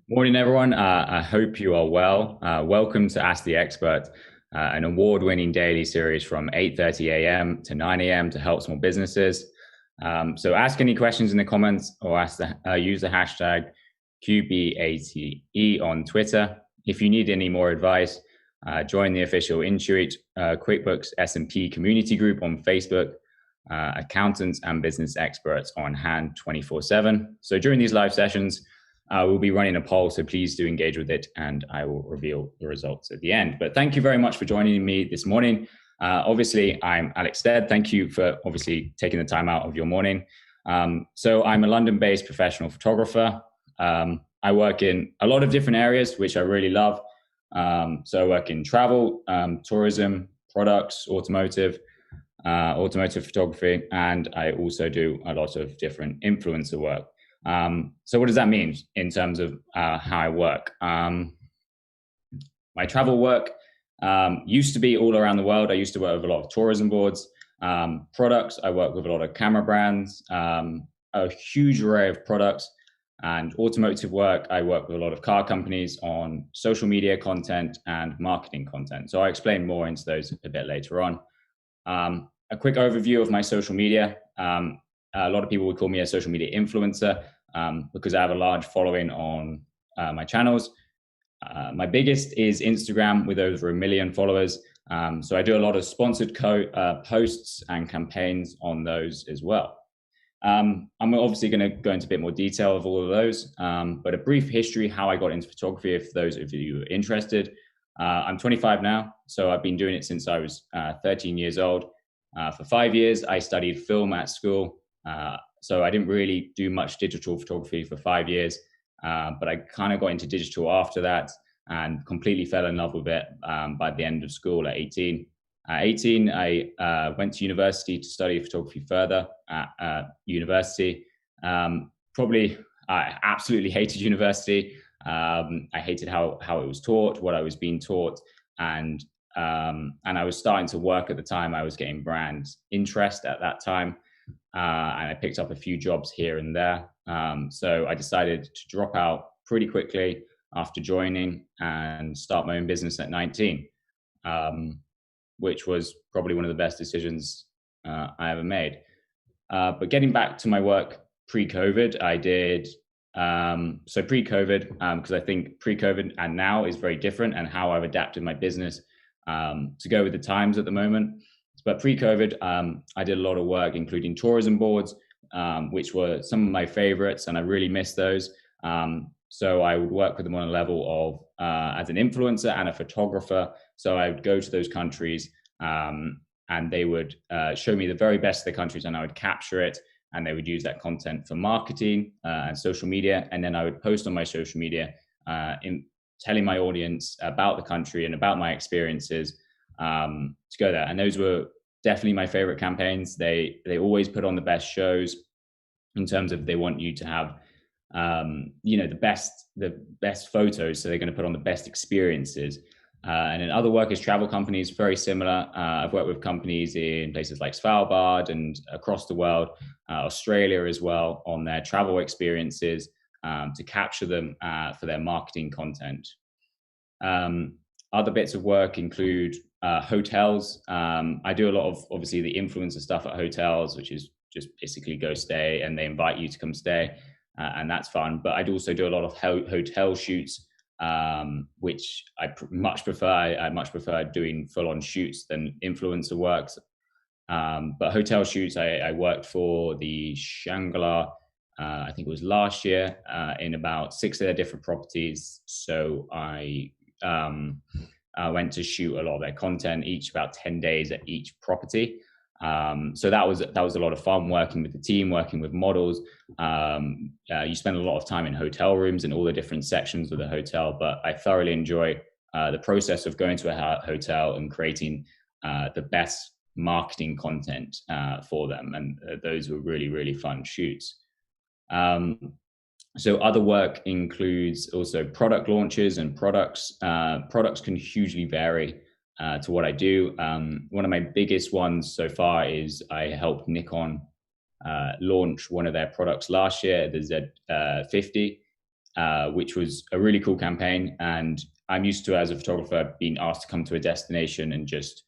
Morning, everyone. I hope you are well. Welcome to Ask the Expert, an award-winning daily series from 8:30 a.m. to 9 a.m. to help small businesses. So ask any questions in the comments or use the hashtag QBATE on Twitter. If you need any more advice, join the official Intuit QuickBooks S&P community group on Facebook. Accountants and business experts on hand 24/7. So during these live sessions, we'll be running a poll, so please do engage with it, and I will reveal the results at the end. But thank you very much for joining me this morning. Obviously, I'm Alex Stead. Thank you for obviously taking the time out of your morning. So I'm a London-based professional photographer. I work in a lot of different areas, which I really love. So I work in travel, tourism, products, automotive photography, and I also do a lot of different influencer work. So what does that mean in terms of how I work? My travel work used to be all around the world. I used to work with a lot of tourism boards. Products, I work with a lot of camera brands, a huge array of products. And automotive work, I work with a lot of car companies on social media content and marketing content. So I'll explain more into those a bit later on. A quick overview of my social media. A lot of people would call me a social media influencer because I have a large following on my channels. My biggest is Instagram with over 1 million followers. So I do a lot of sponsored posts and campaigns on those as well. I'm obviously going to go into a bit more detail of all of those, but a brief history how I got into photography if those of you are interested. I'm 25 now, so I've been doing it since I was 13 years old. For 5 years, I studied film at school. So I didn't really do much digital photography for 5 years, but I kind of got into digital after that and completely fell in love with it by the end of school at 18. At 18, I went to university to study photography further at university. I absolutely hated university. I hated how it was taught, what I was being taught, and I was starting to work at the time. I was getting brand interest at that time, and I picked up a few jobs here and there. So I decided to drop out pretty quickly after joining and start my own business at 19, which was probably one of the best decisions I ever made. But getting back to my work pre-COVID, I did so pre-COVID, because I think pre-COVID and now is very different, and how I've adapted my business to go with the times at the moment. But pre-COVID, I did a lot of work, including tourism boards, which were some of my favorites, and I really miss those. So I would work with them on a level of as an influencer and a photographer. So I would go to those countries, and they would show me the very best of the countries, and I would capture it, and they would use that content for marketing and social media. And then I would post on my social media in telling my audience about the country and about my experiences to go there. And those were definitely my favorite campaigns. They always put on the best shows in terms of they want you to have the best photos, so they're going to put on the best experiences. And in other work as travel companies, very similar. I've worked with companies in places like Svalbard and across the world, Australia as well, on their travel experiences to capture them for their marketing content. Other bits of work include hotels. I do a lot of, obviously, the influencer stuff at hotels, which is just basically go stay, and they invite you to come stay, and that's fun. But I'd also do a lot of hotel shoots, which I much prefer. I much prefer doing full-on shoots than influencer works. But hotel shoots, I worked for the Shangri-La, I think it was last year, in about 6 of their different properties. So I went to shoot a lot of their content, each about 10 days at each property. So that was a lot of fun, working with the team, working with models. You spend a lot of time in hotel rooms and all the different sections of the hotel, but I thoroughly enjoy the process of going to a hotel and creating the best marketing content for them. And those were really, really fun shoots. So other work includes also product launches and products. Products can hugely vary to what I do. One of my biggest ones so far is I helped Nikon launch one of their products last year, the Z50. which was a really cool campaign. And I'm used to, as a photographer, being asked to come to a destination and just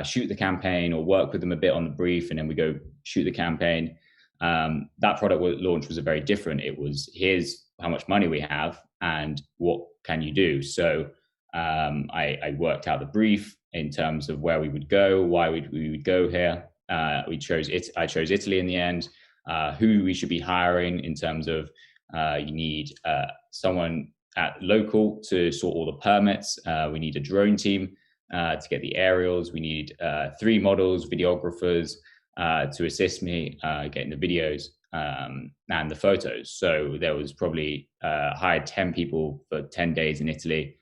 shoot the campaign or work with them a bit on the brief, and then we go shoot the campaign. That product launch was a very different. It was, here's how much money we have and what can you do? So I worked out the brief in terms of where we would go, why we would go here. I chose Italy in the end. Who we should be hiring in terms of you need someone at local to sort all the permits. We need a drone team to get the aerials. We need 3 models, videographers to assist me getting the videos and the photos. So there was probably hired 10 people for 10 days in Italy,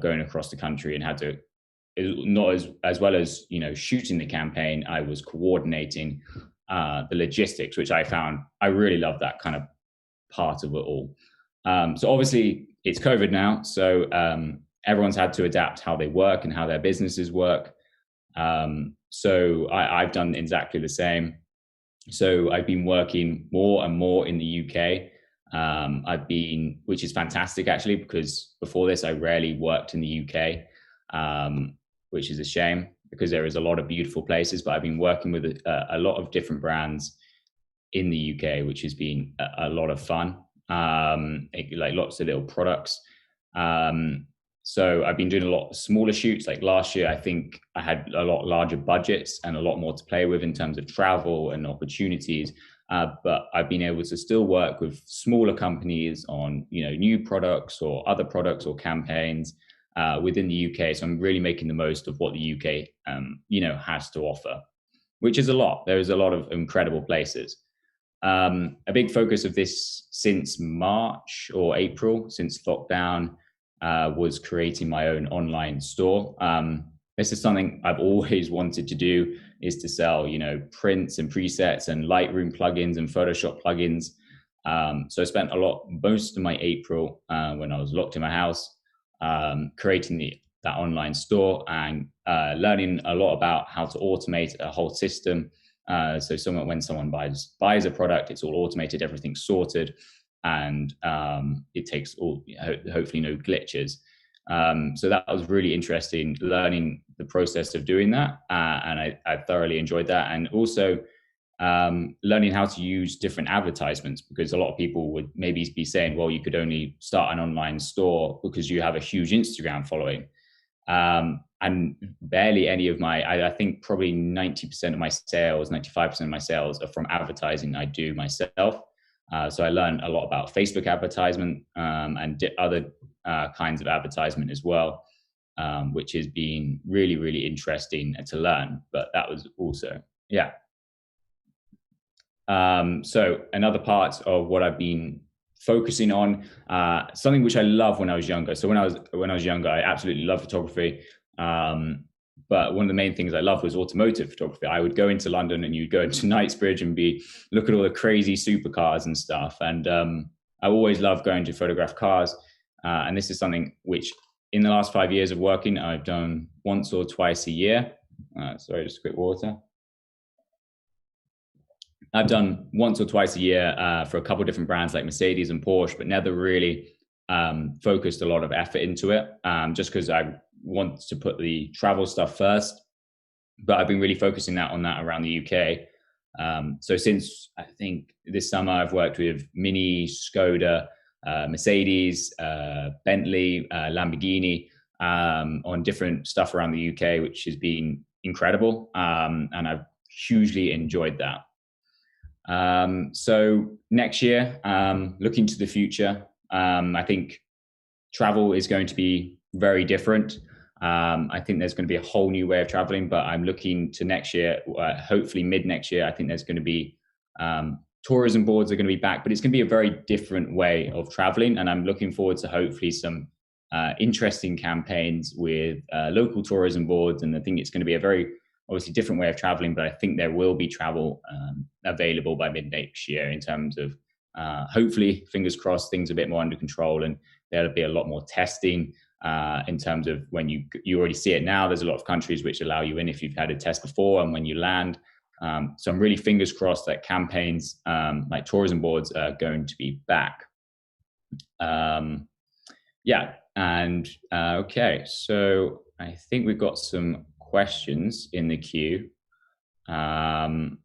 going across the country, and had to, not as well as, you know, shooting the campaign, I was coordinating the logistics, which I found, I really love that kind of part of it all. So obviously it's COVID now, so everyone's had to adapt how they work and how their businesses work. So I've done exactly the same. So I've been working more and more in the UK. Which is fantastic actually, because before this I rarely worked in the UK, which is a shame because there is a lot of beautiful places, but I've been working with a lot of different brands in the UK, which has been a lot of fun. Like lots of little products. So I've been doing a lot of smaller shoots. Like last year, I think I had a lot larger budgets and a lot more to play with in terms of travel and opportunities. But I've been able to still work with smaller companies on, you know, new products or other products or campaigns within the UK. So I'm really making the most of what the UK, you know, has to offer, which is a lot. There is a lot of incredible places. A big focus of this since March or April, since lockdown, was creating my own online store. This is something I've always wanted to do, is to sell, you know, prints and presets and Lightroom plugins and Photoshop plugins. So I spent most of my April when I was locked in my house, creating that online store and learning a lot about how to automate a whole system. So when someone buys a product, it's all automated, everything's sorted, and it takes hopefully no glitches. So that was really interesting, learning the process of doing that, and I thoroughly enjoyed that. And also learning how to use different advertisements, because a lot of people would maybe be saying, well, you could only start an online store because you have a huge Instagram following. And barely any of I think probably 90% of my sales, 95% of my sales are from advertising I do myself. So I learned a lot about Facebook advertisement and other kinds of advertisement as well, which has been really, really interesting to learn. But that was also, yeah. So another part of what I've been focusing on, something which I love when I was younger. So when I was younger, I absolutely loved photography. But one of the main things I loved was automotive photography. I would go into London and you'd go into Knightsbridge and look at all the crazy supercars and stuff. And I always loved going to photograph cars. And this is something which in the last 5 years of working, I've done once or twice a year. Sorry, just a quick water. I've done once or twice a year for a couple of different brands like Mercedes and Porsche, but never really focused a lot of effort into it, just because I want to put the travel stuff first. But I've been really focusing on that around the UK. So since I think this summer, I've worked with Mini, Skoda, Mercedes, Bentley, Lamborghini on different stuff around the UK, which has been incredible. And I've hugely enjoyed that. So next year, looking to the future, I think travel is going to be very different. I think there's going to be a whole new way of traveling, but I'm looking to next year, hopefully mid next year. I think there's going to be tourism boards are going to be back, but it's going to be a very different way of traveling. And I'm looking forward to hopefully some interesting campaigns with local tourism boards. And I think it's going to be a very obviously different way of traveling, but I think there will be travel available by mid next year in terms of hopefully, fingers crossed, things a bit more under control, and there'll be a lot more testing in terms of when you already see it now. There's a lot of countries which allow you in if you've had a test before and when you land. So I'm really fingers crossed that campaigns like tourism boards are going to be back. Yeah, and okay, so I think we've got some questions in the queue. Um,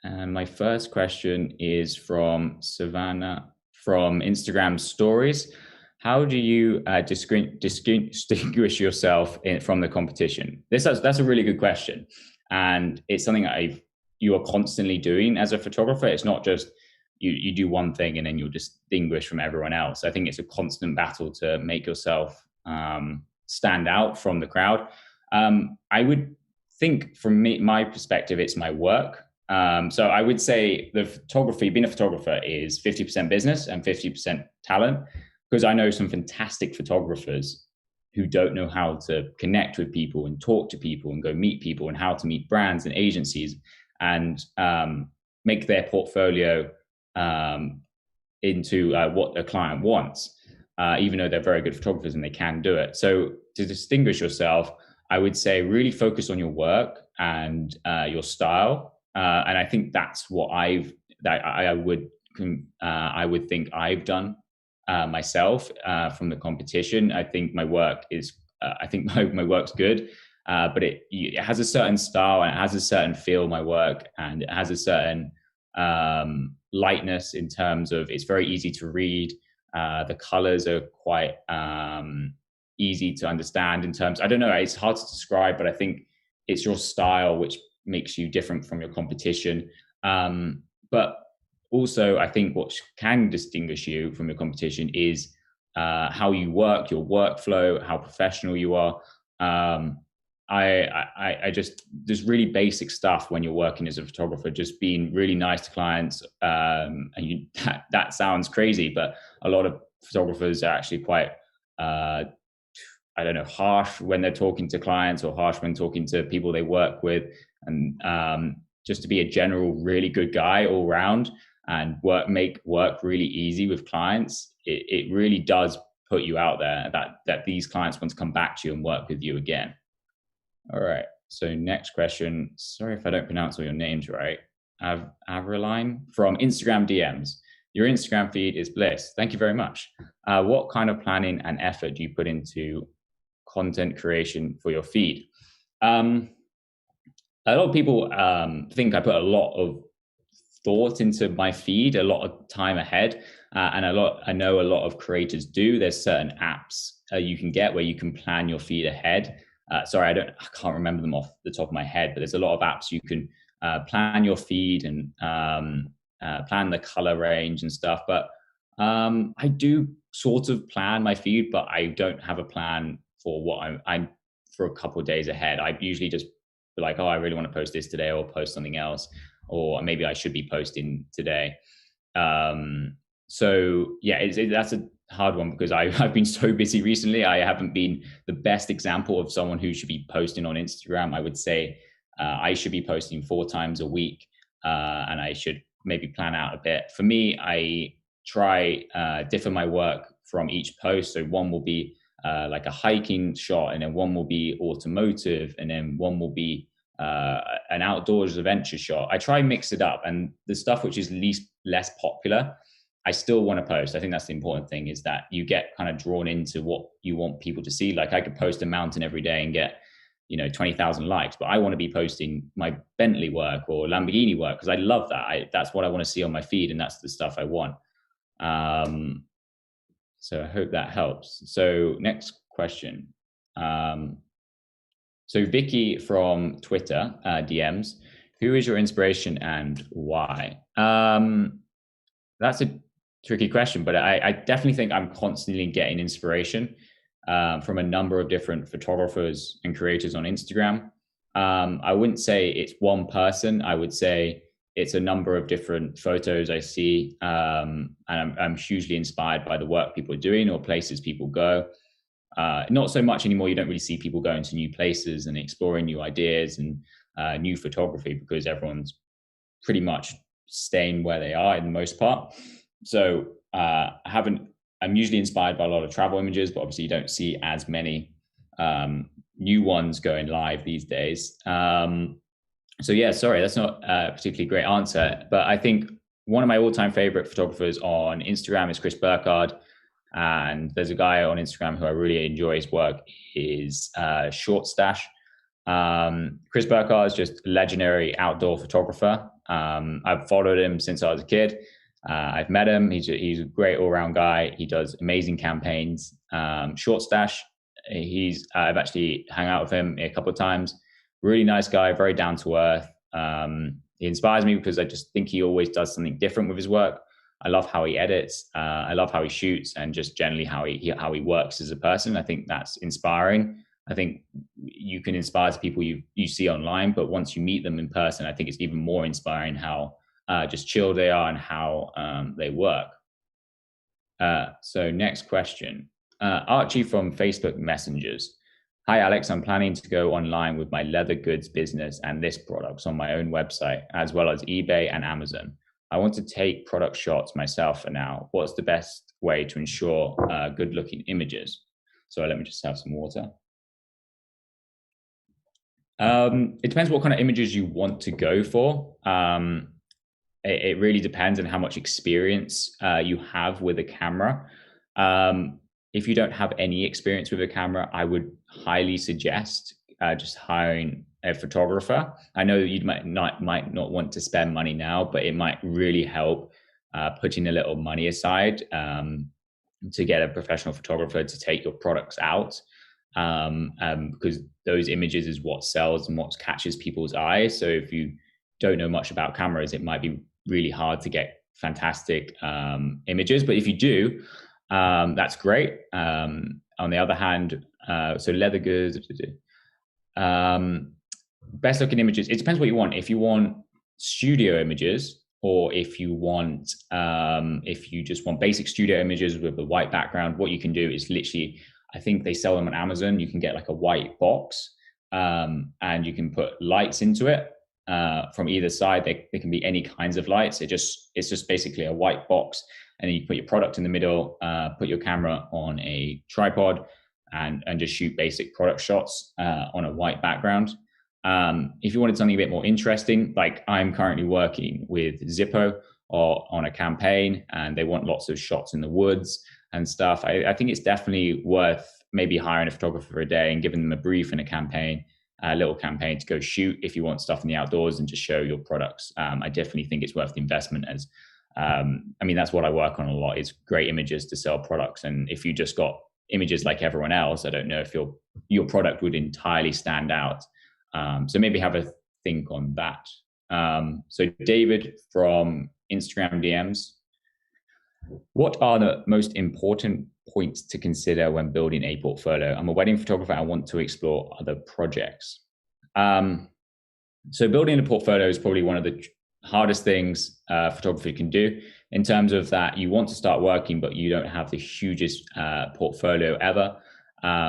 and my first question is from Savannah from Instagram Stories. How do you distinguish yourself from the competition? That's a really good question, and it's something you are constantly doing as a photographer. It's not just you do one thing and then you'll distinguish from everyone else. I think it's a constant battle to make yourself stand out from the crowd. I would think from my perspective, it's my work. So I would say being a photographer is 50% business and 50% talent, because I know some fantastic photographers who don't know how to connect with people and talk to people and go meet people and how to meet brands and agencies and make their portfolio into what a client wants, even though they're very good photographers and they can do it. So to distinguish yourself, I would say really focus on your work and your style. And I think that's what I would think I've done myself from the competition. I think my work is I think my work's good, but it has a certain style and it has a certain feel. My work, and it has a certain lightness in terms of it's very easy to read. The colors are quite easy to understand in terms. I don't know. It's hard to describe, but I think it's your style which makes you different from your competition. But also, I think what can distinguish you from your competition is how you work, your workflow, how professional you are. I just there's really basic stuff when you're working as a photographer, just being really nice to clients. And that sounds crazy, but a lot of photographers are actually quite I don't know, harsh when they're talking to clients or harsh when talking to people they work with. And just to be a general really good guy all round and make work really easy with clients, it really does put you out there that these clients want to come back to you and work with you again. All right. So next question. Sorry if I don't pronounce all your names right. Aveline from Instagram DMs. Your Instagram feed is bliss. Thank you very much. What kind of planning and effort do you put into content creation for your feed? A lot of people think I put a lot of thought into my feed, a lot of time ahead, and I know a lot of creators do. There's certain apps you can get where you can plan your feed ahead. Sorry, I can't remember them off the top of my head, but there's a lot of apps you can plan your feed and plan the color range and stuff. But I do sort of plan my feed, but I don't have a plan for what I'm for a couple of days ahead. I usually just be like, oh, I really want to post this today, or post something else, or maybe I should be posting today. So yeah, that's a hard one because I've been so busy recently. I haven't been the best example of someone who should be posting on Instagram. I would say I should be posting 4 times a week, and I should maybe plan out a bit. For me, I try differ my work from each post. So one will be like a hiking shot, and then one will be automotive, and then one will be an outdoors adventure shot. I try and mix it up, and the stuff which is less popular, I still want to post. I think that's the important thing, is that you get kind of drawn into what you want people to see. Like I could post a mountain every day and get 20,000 likes, but I want to be posting my Bentley work or Lamborghini work because I love that. That's what I want to see on my feed, and that's the stuff I want. So I hope that helps. So next question. So Vicky from Twitter DMs, who is your inspiration and why? That's a tricky question, but I definitely think I'm constantly getting inspiration from a number of different photographers and creators on Instagram. I wouldn't say it's one person. I would say it's a number of different photos I see, and I'm hugely inspired by the work people are doing or places people go. Not so much anymore. You don't really see people going to new places and exploring new ideas and new photography because everyone's pretty much staying where they are in the most part. So I'm usually inspired by a lot of travel images, but obviously you don't see as many new ones going live these days. So yeah, sorry, that's not a particularly great answer, but I think one of my all-time favorite photographers on Instagram is Chris Burkard. And there's a guy on Instagram who I really enjoy his work, is Short Stash. Chris Burkhardt is just a legendary outdoor photographer. I've followed him since I was a kid. I've met him. He's a great all-round guy. He does amazing campaigns. Short Stash, I've actually hung out with him a couple of times. Really nice guy, very down to earth. He inspires me because I just think he always does something different with his work. I love how he edits. I love how he shoots, and just generally how he works as a person. I think that's inspiring. I think you can inspire people you see online, but once you meet them in person, I think it's even more inspiring how just chill they are and how they work. So next question, Archie from Facebook Messengers. Hi, Alex. I'm planning to go online with my leather goods business and this products on my own website, as well as eBay and Amazon. I want to take product shots myself for now. What's the best way to ensure good looking images? So let me just have some water. It depends what kind of images you want to go for. It really depends on how much experience you have with a camera. If you don't have any experience with a camera, I would highly suggest just hiring a photographer. I know you might not want to spend money now, but it might really help putting a little money aside to get a professional photographer to take your products out. Because those images is what sells and what catches people's eyes. So if you don't know much about cameras, it might be really hard to get fantastic images. But if you do, that's great. On the other hand, so leather goods, best looking images. It depends what you want. If you want studio images, or if you want, if you just want basic studio images with a white background, what you can do is literally, I think they sell them on Amazon. You can get like a white box, and you can put lights into it from either side. They can be any kinds of lights. It's just basically a white box, and then you put your product in the middle, put your camera on a tripod, and just shoot basic product shots on a white background. If you wanted something a bit more interesting, like I'm currently working with Zippo or on a campaign, and they want lots of shots in the woods and stuff, I think it's definitely worth maybe hiring a photographer for a day and giving them a brief and a little campaign to go shoot if you want stuff in the outdoors and just show your products. I definitely think it's worth the investment, as that's what I work on a lot, is great images to sell products. And if you just got images like everyone else, I don't know if your product would entirely stand out. So maybe have a think on that. So David from Instagram DMs, what are the most important points to consider when building a portfolio? I'm a wedding photographer. I want to explore other projects. So building a portfolio is probably one of the hardest things photography can do, in terms of that you want to start working, but you don't have the hugest portfolio ever,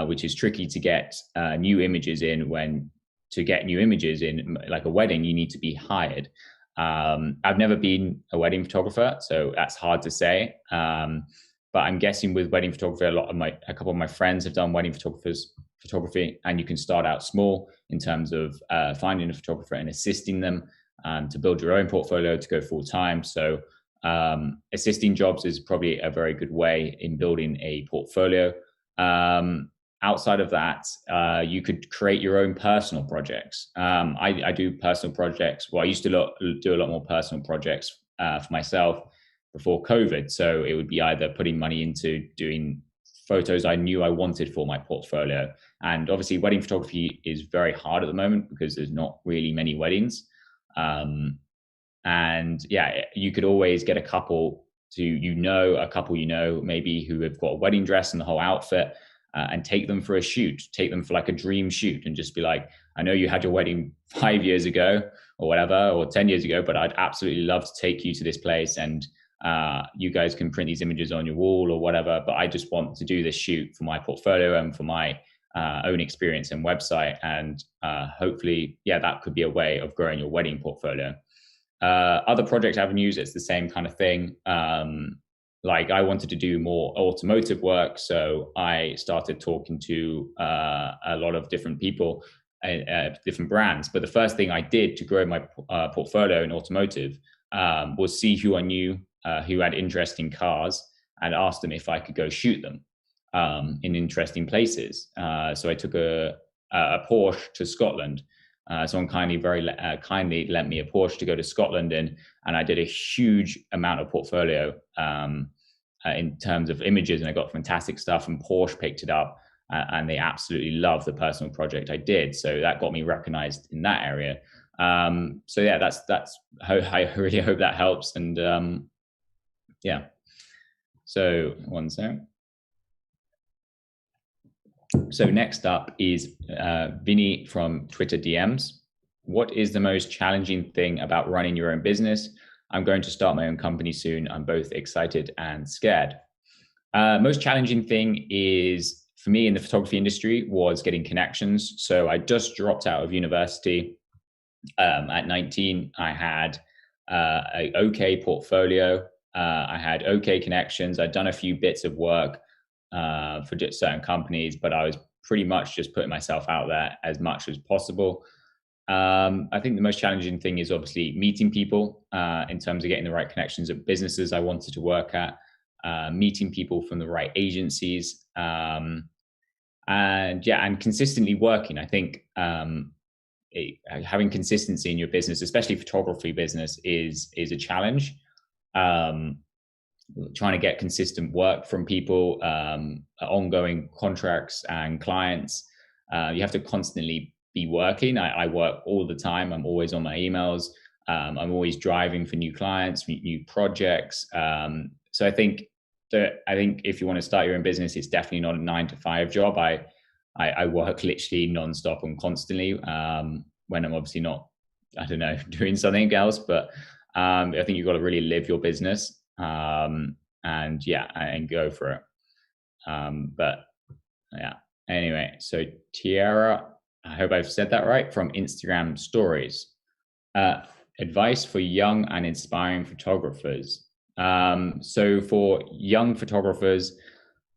which is tricky to get new images in. To get new images in, like a wedding, you need to be hired. I've never been a wedding photographer, so that's hard to say. But I'm guessing with wedding photography, a couple of my friends have done wedding photography, and you can start out small in terms of finding a photographer and assisting them to build your own portfolio to go full time. So assisting jobs is probably a very good way in building a portfolio. Outside of that, you could create your own personal projects. I do personal projects. Well, I used to do a lot more personal projects for myself before COVID. So it would be either putting money into doing photos I knew I wanted for my portfolio. And obviously wedding photography is very hard at the moment because there's not really many weddings. And yeah, you could always get a couple maybe who have got a wedding dress and the whole outfit, and take them for a shoot, take them for like a dream shoot, and just be like, I know you had your wedding 5 years ago or whatever, or 10 years ago, but I'd absolutely love to take you to this place, and you guys can print these images on your wall or whatever, but I just want to do this shoot for my portfolio and for my own experience and website. And hopefully, that could be a way of growing your wedding portfolio. Other project avenues, it's the same kind of thing. Like I wanted to do more automotive work, so I started talking to a lot of different people, different brands. But the first thing I did to grow my portfolio in automotive was see who I knew who had interest in cars, and asked them if I could go shoot them in interesting places. So I took a Porsche to Scotland. Someone kindly lent me a Porsche to go to Scotland in, and I did a huge amount of portfolio in terms of images, and I got fantastic stuff. And Porsche picked it up, and they absolutely loved the personal project I did. So that got me recognized in that area. So yeah, that's I really hope that helps. And yeah. So one sec. So next up is Vinny from Twitter DMs. What is the most challenging thing about running your own business? I'm going to start my own company soon. I'm both excited and scared. Most challenging thing is for me in the photography industry was getting connections. So I just dropped out of university at 19. I had a okay portfolio. I had okay connections. I'd done a few bits of work for certain companies, but I was pretty much just putting myself out there as much as possible. I think the most challenging thing is obviously meeting people in terms of getting the right connections at businesses I wanted to work at, meeting people from the right agencies, and consistently working. I think having consistency in your business, especially photography business, is a challenge. Trying to get consistent work from people, ongoing contracts and clients. You have to constantly be working. I work all the time. I'm always on my emails. I'm always driving for new clients, new projects. So I think if you want to start your own business, it's definitely not a 9 to 5 job. I work literally nonstop and constantly when I'm obviously not, I don't know, doing something else. But I think you've got to really live your business. And go for it. But yeah, anyway, so Tiara, I hope I've said that right, from Instagram stories. Advice for young and inspiring photographers. So for young photographers,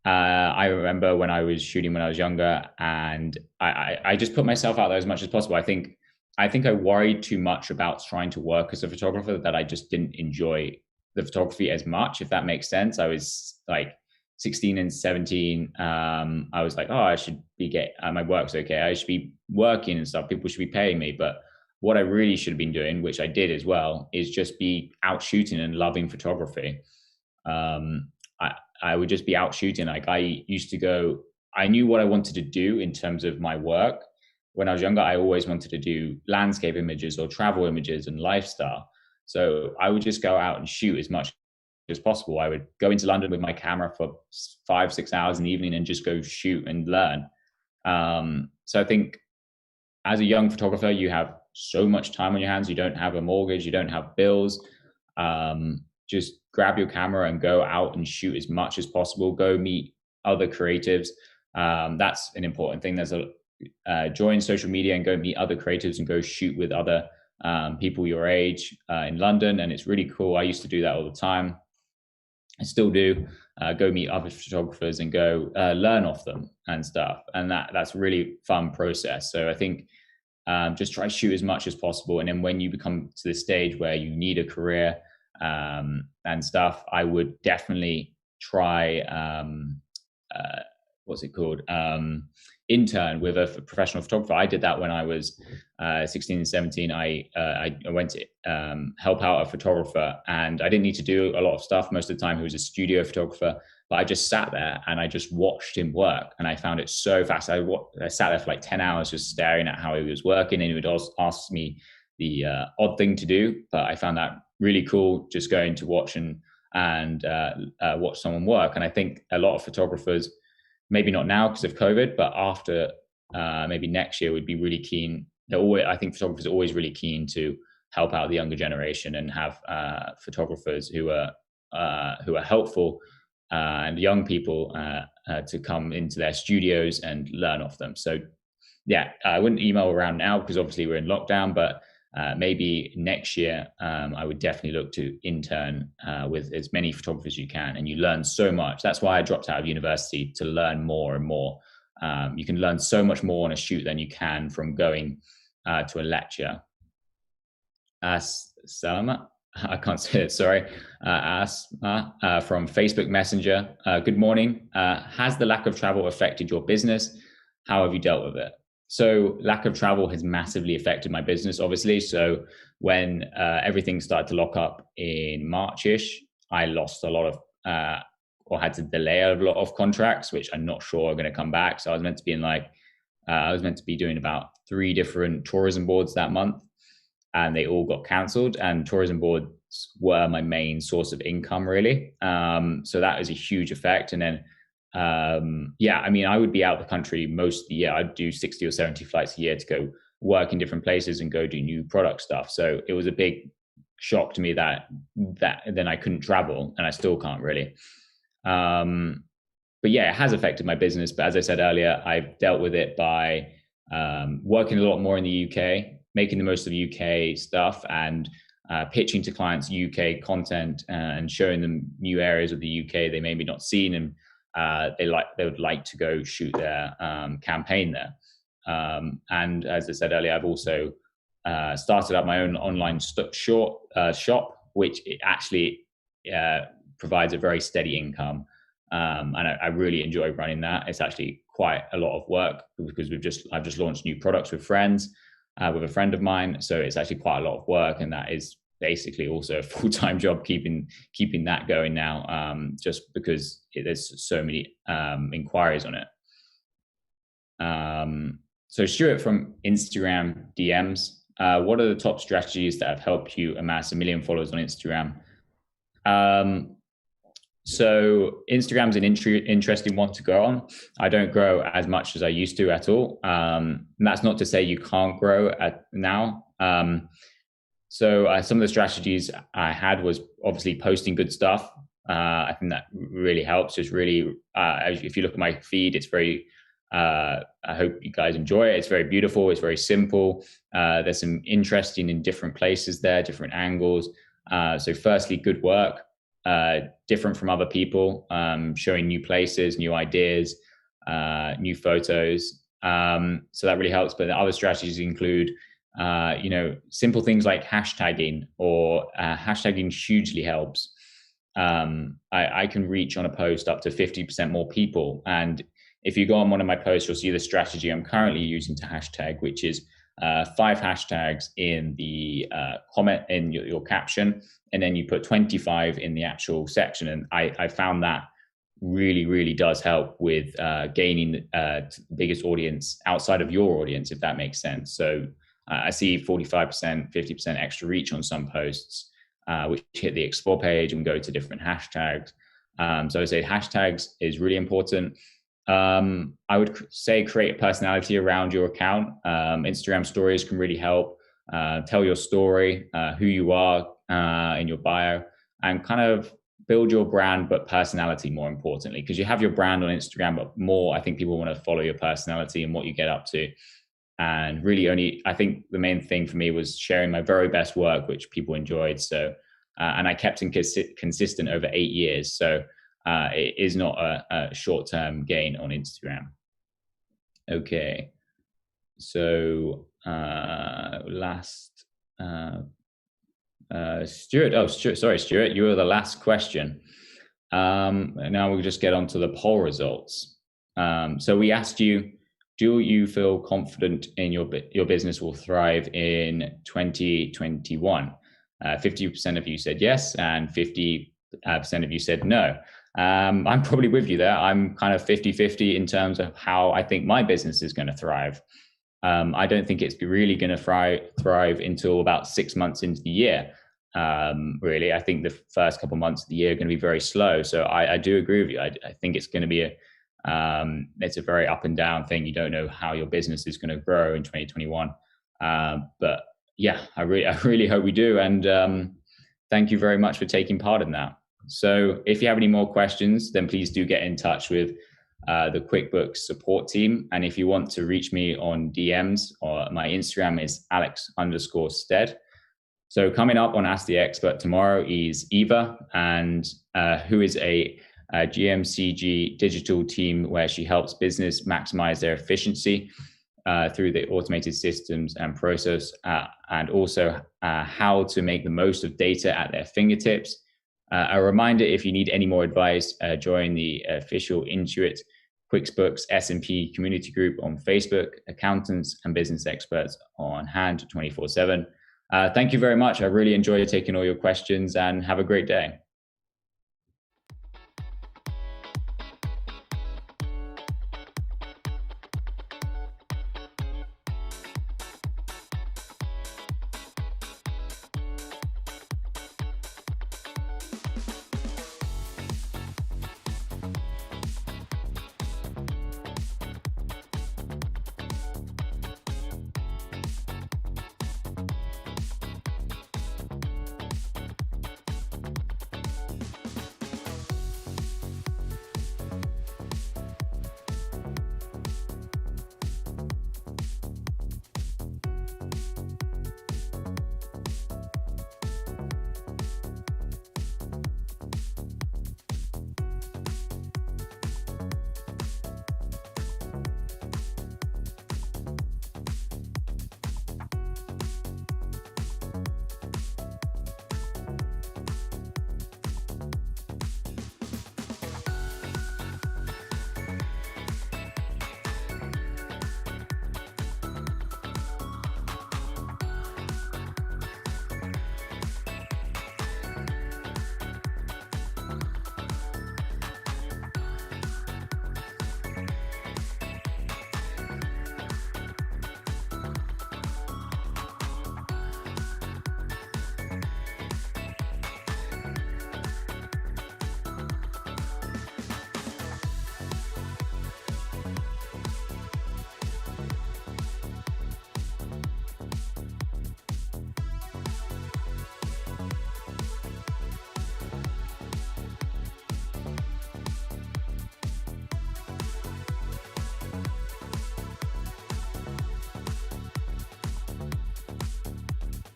I remember when I was shooting when I was younger, and I just put myself out there as much as possible. I think I worried too much about trying to work as a photographer that I just didn't enjoy the photography as much, if that makes sense. I was like 16 and 17. I was like, oh, I should be my work's okay. I should be working and stuff. People should be paying me. But what I really should have been doing, which I did as well, is just be out shooting and loving photography. I would just be out shooting. Like I used to go, I knew what I wanted to do in terms of my work. When I was younger, I always wanted to do landscape images or travel images and lifestyle. So I would just go out and shoot as much as possible. I would go into London with my camera for 5-6 hours in the evening and just go shoot and learn. So I think as a young photographer, you have so much time on your hands. You don't have a mortgage, you don't have bills. Just grab your camera and go out and shoot as much as possible. Go meet other creatives. That's an important thing. There's join social media and go meet other creatives and go shoot with other people your age in London. And it's really cool. I used to do that all the time. I still do. Go meet other photographers and go learn off them and stuff. And that's a really fun process. So I think just try to shoot as much as possible. And then when you become to the stage where you need a career and stuff, I would definitely try what's it called? Intern with a professional photographer. I did that when I was 16 and 17. I went to help out a photographer, and I didn't need to do a lot of stuff. Most of the time he was a studio photographer, but I just sat there and I just watched him work, and I found it so fascinating. I sat there for like 10 hours just staring at how he was working, and he would also ask me the odd thing to do, but I found that really cool, just going to watch and watch someone work. And I think a lot of photographers, maybe not now because of COVID, but after maybe next year, would be really keen. I think photographers are always really keen to help out the younger generation and have photographers who are helpful and young people to come into their studios and learn off them. So yeah, I wouldn't email around now because obviously we're in lockdown, but maybe next year I would definitely look to intern with as many photographers as you can, and you learn so much. That's why I dropped out of university, to learn more and more. You can learn so much more on a shoot than you can from going to a lecture. Salama. I can't say it, sorry. Asma from Facebook Messenger. Good morning. Has the lack of travel affected your business? How have you dealt with it? So, lack of travel has massively affected my business, obviously. So, when everything started to lock up in March-ish, I lost a lot of, or had to delay a lot of contracts, which I'm not sure are going to come back. So, I was meant to be in I was meant to be doing about 3 different tourism boards that month, and they all got cancelled. And tourism boards were my main source of income, really. So that was a huge effect. And then, yeah, I mean, I would be out of the country most of the year. I'd do 60 or 70 flights a year to go work in different places and go do new product stuff. So it was a big shock to me that then I couldn't travel, and I still can't really. But yeah, it has affected my business. But as I said earlier, I've dealt with it by working a lot more in the UK, making the most of UK stuff, and pitching to clients UK content and showing them new areas of the UK they maybe not seen, and they would like to go shoot their campaign there. And as I said earlier, I've also started up my own online shop, which it actually provides a very steady income. And I really enjoy running that. It's actually quite a lot of work because I've just launched new products with friends, with a friend of mine. So it's actually quite a lot of work, and that is basically also a full-time job keeping that going now, just because there's so many inquiries on it. So Stuart from Instagram DMs, what are the top strategies that have helped you amass 1 million followers on Instagram? So Instagram's an interesting one to grow on. I don't grow as much as I used to at all. And that's not to say you can't grow now. So some of the strategies I had was obviously posting good stuff. I think that really helps. Just really, if you look at my feed, it's very, I hope you guys enjoy it. It's very beautiful. It's very simple. There's some interesting in different places there, different angles. So firstly, good work. Different from other people, showing new places, new ideas, new photos. So that really helps. But the other strategies include, simple things like hashtagging, or hashtagging hugely helps. I can reach on a post up to 50% more people. And if you go on one of my posts, you'll see the strategy I'm currently using to hashtag, which is 5 hashtags in the comment in your caption, and then you put 25 in the actual section. And I found that really, really does help with gaining the biggest audience outside of your audience, if that makes sense. So I see 45%, 50% extra reach on some posts, which hit the explore page and go to different hashtags. So I say hashtags is really important. I would say create a personality around your account. Instagram stories can really help. Tell your story, who you are in your bio, and kind of build your brand, but personality more importantly, because you have your brand on Instagram, but more, I think people want to follow your personality and what you get up to. And really I think the main thing for me was sharing my very best work, which people enjoyed. So, and I kept consistent over 8 years. So it is not a short-term gain on Instagram. Okay. So Stuart. Sorry, Stuart, you were the last question. Now we'll just get on to the poll results. So we asked you, do you feel confident in your business will thrive in 2021? 50% of you said yes, and 50% of you said no. I'm probably with you there. I'm kind of 50-50 in terms of how I think my business is going to thrive. I don't think it's really going to thrive until about 6 months into the year. Really, I think the first couple of months of the year are going to be very slow. So I do agree with you. I think it's going to be it's a very up and down thing. You don't know how your business is going to grow in 2021. But yeah, I really hope we do. And thank you very much for taking part in that. So if you have any more questions, then please do get in touch with the QuickBooks support team. And if you want to reach me on DMs, or my Instagram is Alex_Stead. So coming up on Ask the Expert tomorrow is Eva, and who is a GMCG digital team where she helps business maximize their efficiency. through the automated systems and process, and also how to make the most of data at their fingertips. A reminder, if you need any more advice, join the official Intuit QuickBooks S&P community group on Facebook. Accountants and business experts on hand 24/7. Thank you very much. I really enjoyed taking all your questions, and have a great day.